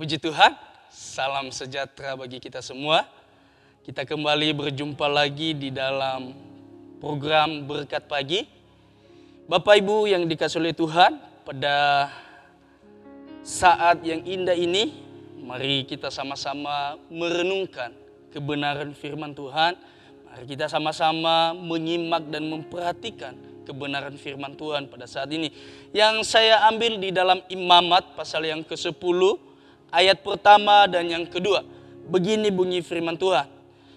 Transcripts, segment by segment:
Puji Tuhan, salam sejahtera bagi kita semua. Kita kembali berjumpa lagi di dalam program Berkat Pagi. Bapak Ibu yang dikasihi oleh Tuhan, pada saat yang indah ini, mari kita sama-sama merenungkan kebenaran firman Tuhan. Mari kita sama-sama menyimak dan memperhatikan kebenaran firman Tuhan pada saat ini. Yang saya ambil di dalam Imamat pasal yang ke-10, ayat pertama dan yang kedua. Begini bunyi firman Tuhan.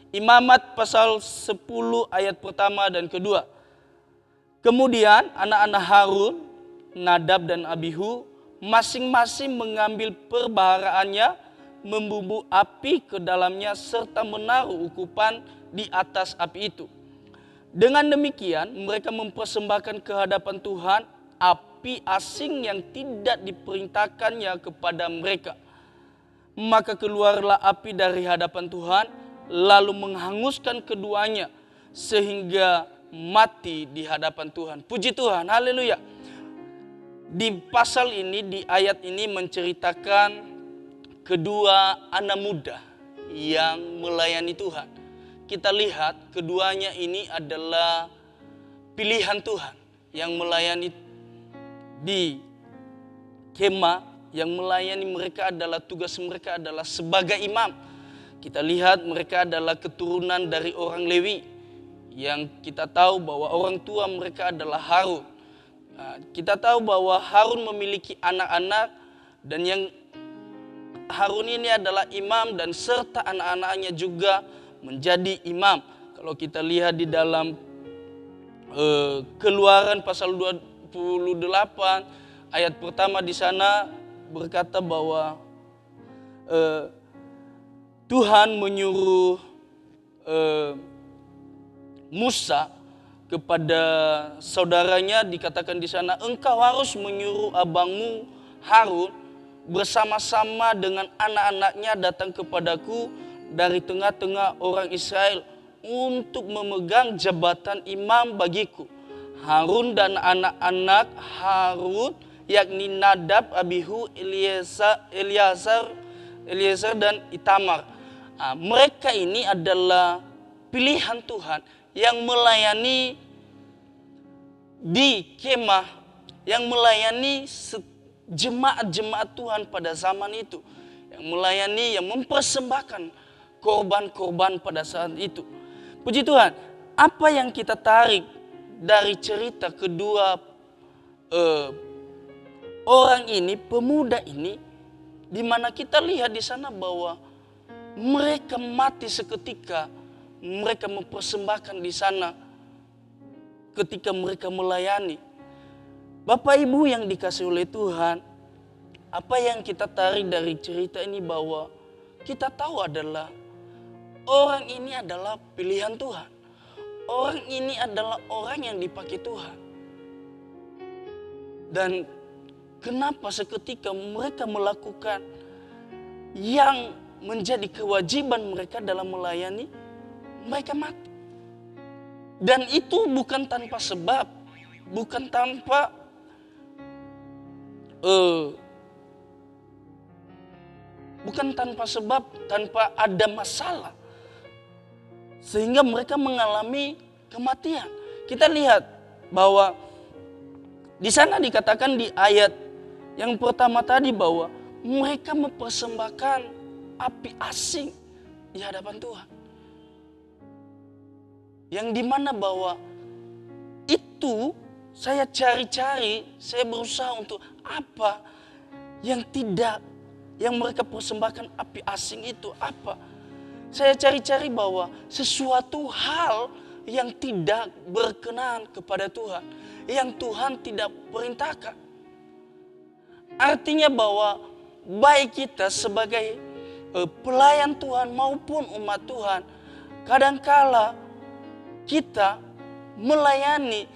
Imamat pasal 10 ayat pertama dan kedua. Kemudian anak-anak Harun, Nadab dan Abihu, masing-masing mengambil perbaharaannya, membumbu api ke dalamnya serta menaruh ukupan di atas api itu. Dengan demikian mereka mempersembahkan ke hadapan Tuhan api asing yang tidak diperintahkannya kepada mereka. Maka keluarlah api dari hadapan Tuhan, lalu menghanguskan keduanya sehingga mati di hadapan Tuhan. Puji Tuhan, haleluya. Di pasal ini, di ayat ini menceritakan kedua anak muda yang melayani Tuhan. Kita lihat keduanya ini adalah pilihan Tuhan yang melayani di kemah. Yang melayani mereka adalah tugas mereka adalah sebagai imam. Kita lihat mereka adalah keturunan dari orang Lewi. Yang kita tahu bahwa orang tua mereka adalah Harun. Nah, kita tahu bahwa Harun memiliki anak-anak. Dan yang Harun ini adalah imam dan serta anak-anaknya juga menjadi imam. Kalau kita lihat di dalam Keluaran pasal 28 ayat pertama di sana berkata bahwa Tuhan menyuruh Musa kepada saudaranya, dikatakan di sana, engkau harus menyuruh abangmu Harun bersama-sama dengan anak-anaknya datang kepadaku dari tengah-tengah orang Israel untuk memegang jabatan imam bagiku. Harun dan anak-anak Harun yakni Nadab, Abihu, Eleazar dan Itamar. Nah, mereka ini adalah pilihan Tuhan yang melayani di kemah, yang melayani jemaat-jemaat Tuhan pada zaman itu, yang melayani, yang mempersembahkan korban-korban pada saat itu. Puji Tuhan, apa yang kita tarik dari cerita kedua orang ini, pemuda ini, di mana kita lihat di sana bahwa mereka mati seketika, mereka mempersembahkan di sana ketika mereka melayani. Bapak Ibu yang dikasihi oleh Tuhan, apa yang kita tarik dari cerita ini bahwa kita tahu adalah orang ini adalah pilihan Tuhan. Orang ini adalah orang yang dipakai Tuhan. Dan kenapa seketika mereka melakukan yang menjadi kewajiban mereka dalam melayani, mereka mati. Dan itu bukan tanpa sebab, bukan tanpa sebab, tanpa ada masalah. Sehingga mereka mengalami kematian. Kita lihat bahwa di sana dikatakan di ayat yang pertama tadi bahwa mereka mempersembahkan api asing di hadapan Tuhan. Yang dimana bahwa itu saya cari-cari, saya berusaha untuk apa yang mereka persembahkan api asing itu apa. Saya cari-cari bahwa sesuatu hal yang tidak berkenan kepada Tuhan, yang Tuhan tidak perintahkan. Artinya bahwa baik kita sebagai pelayan Tuhan maupun umat Tuhan, kadangkala kita melayani,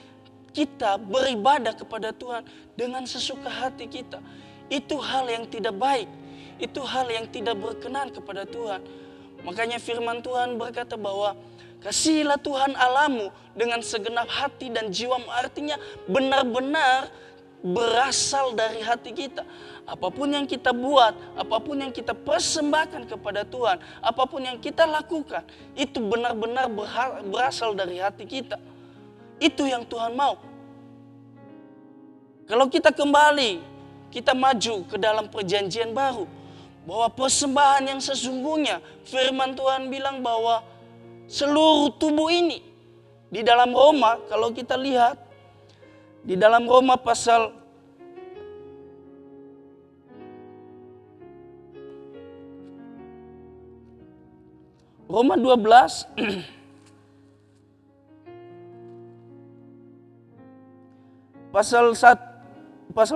kita beribadah kepada Tuhan dengan sesuka hati kita. Itu hal yang tidak baik, itu hal yang tidak berkenan kepada Tuhan. Makanya firman Tuhan berkata bahwa kasihilah Tuhan Allahmu dengan segenap hati dan jiwamu. Artinya benar-benar berasal dari hati kita. Apapun yang kita buat, apapun yang kita persembahkan kepada Tuhan, apapun yang kita lakukan, itu benar-benar berasal dari hati kita. Itu yang Tuhan mau. Kalau kita kembali, kita maju ke dalam perjanjian baru, bahwa persembahan yang sesungguhnya, firman Tuhan bilang bahwa seluruh tubuh ini, di dalam Roma, kalau kita lihat, di dalam Roma pasal Roma 12 pasal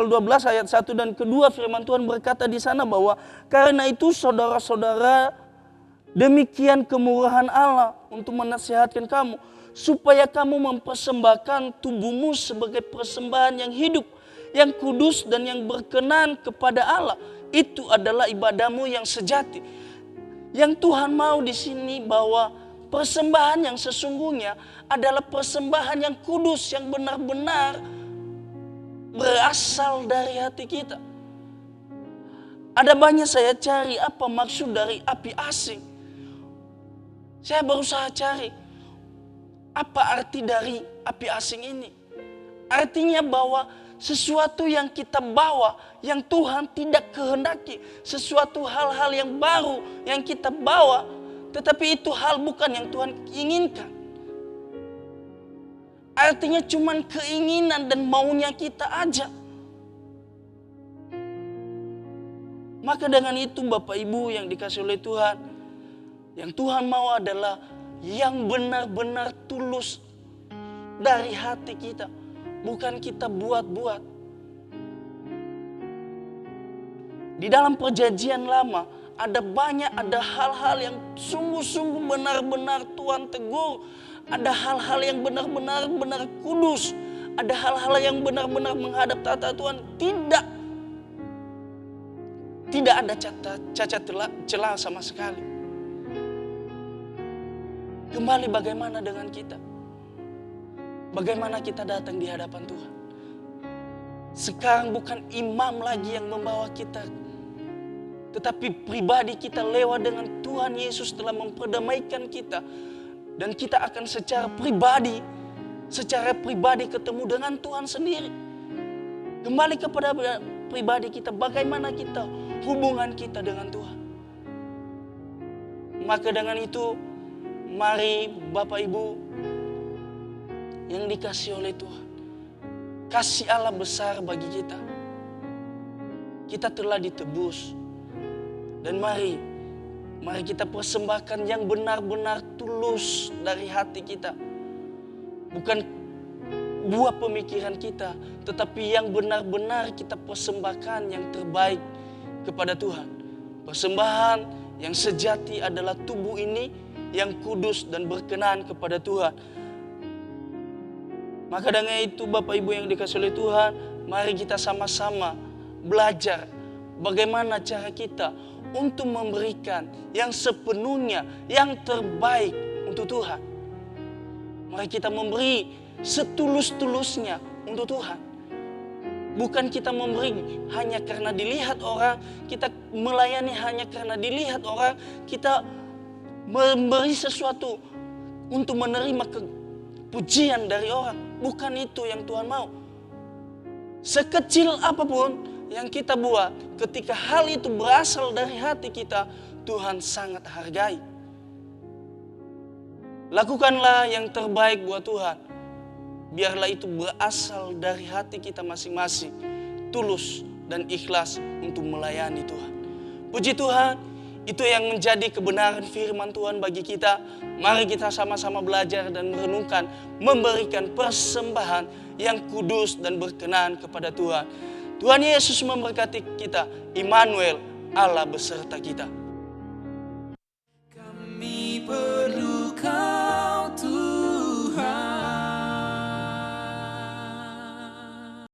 12 ayat 1 dan kedua, firman Tuhan berkata di sana bahwa karena itu saudara-saudara, demikian kemurahan Allah untuk menasihatkan kamu supaya kamu mempersembahkan tubuhmu sebagai persembahan yang hidup, yang kudus dan yang berkenan kepada Allah. Itu adalah ibadahmu yang sejati. Yang Tuhan mau di sini bahwa persembahan yang sesungguhnya adalah persembahan yang kudus, yang benar-benar berasal dari hati kita. Ada banyak saya cari apa maksud dari api asing. Saya berusaha cari apa arti dari api asing ini. Artinya bahwa sesuatu yang kita bawa, yang Tuhan tidak kehendaki. Sesuatu hal-hal yang baru yang kita bawa, tetapi itu hal bukan yang Tuhan inginkan. Artinya cuman keinginan dan maunya kita aja. Maka dengan itu Bapak Ibu yang dikasih oleh Tuhan, yang Tuhan mau adalah yang benar-benar tulus dari hati kita. Bukan kita buat-buat. Di dalam perjanjian lama ada hal-hal yang sungguh-sungguh benar-benar Tuhan tegur. Ada hal-hal yang benar-benar kudus. Ada hal-hal yang benar-benar menghadap tata Tuhan. Tidak ada cacat celah sama sekali. Kembali bagaimana dengan kita? Bagaimana kita datang di hadapan Tuhan? Sekarang bukan imam lagi yang membawa kita, tetapi pribadi kita lewat dengan Tuhan Yesus telah memperdamaikan kita. Dan kita akan secara pribadi ketemu dengan Tuhan sendiri. Kembali kepada pribadi kita, bagaimana kita, hubungan kita dengan Tuhan. Maka dengan itu, mari Bapak Ibu yang dikasih oleh Tuhan, kasih Allah besar bagi kita. Kita telah ditebus. Dan mari kita persembahkan yang benar-benar tulus dari hati kita. Bukan buah pemikiran kita, tetapi yang benar-benar kita persembahkan yang terbaik kepada Tuhan. Persembahan yang sejati adalah tubuh ini yang kudus dan berkenan kepada Tuhan. Maka dengan itu Bapak Ibu yang dikasih oleh Tuhan, mari kita sama-sama belajar bagaimana cara kita untuk memberikan yang sepenuhnya, yang terbaik untuk Tuhan. Mari kita memberi setulus-tulusnya untuk Tuhan. Bukan kita memberi hanya karena dilihat orang, kita melayani hanya karena dilihat orang, kita memberi sesuatu untuk menerima pujian dari orang. Bukan itu yang Tuhan mau. Sekecil apapun yang kita buat, ketika hal itu berasal dari hati kita, Tuhan sangat hargai. Lakukanlah yang terbaik buat Tuhan. Biarlah itu berasal dari hati kita masing-masing, tulus dan ikhlas untuk melayani Tuhan. Puji Tuhan, itu yang menjadi kebenaran firman Tuhan bagi kita. Mari kita sama-sama belajar dan merenungkan, memberikan persembahan yang kudus dan berkenan kepada Tuhan. Tuhan Yesus memberkati kita. Immanuel, Allah beserta kita.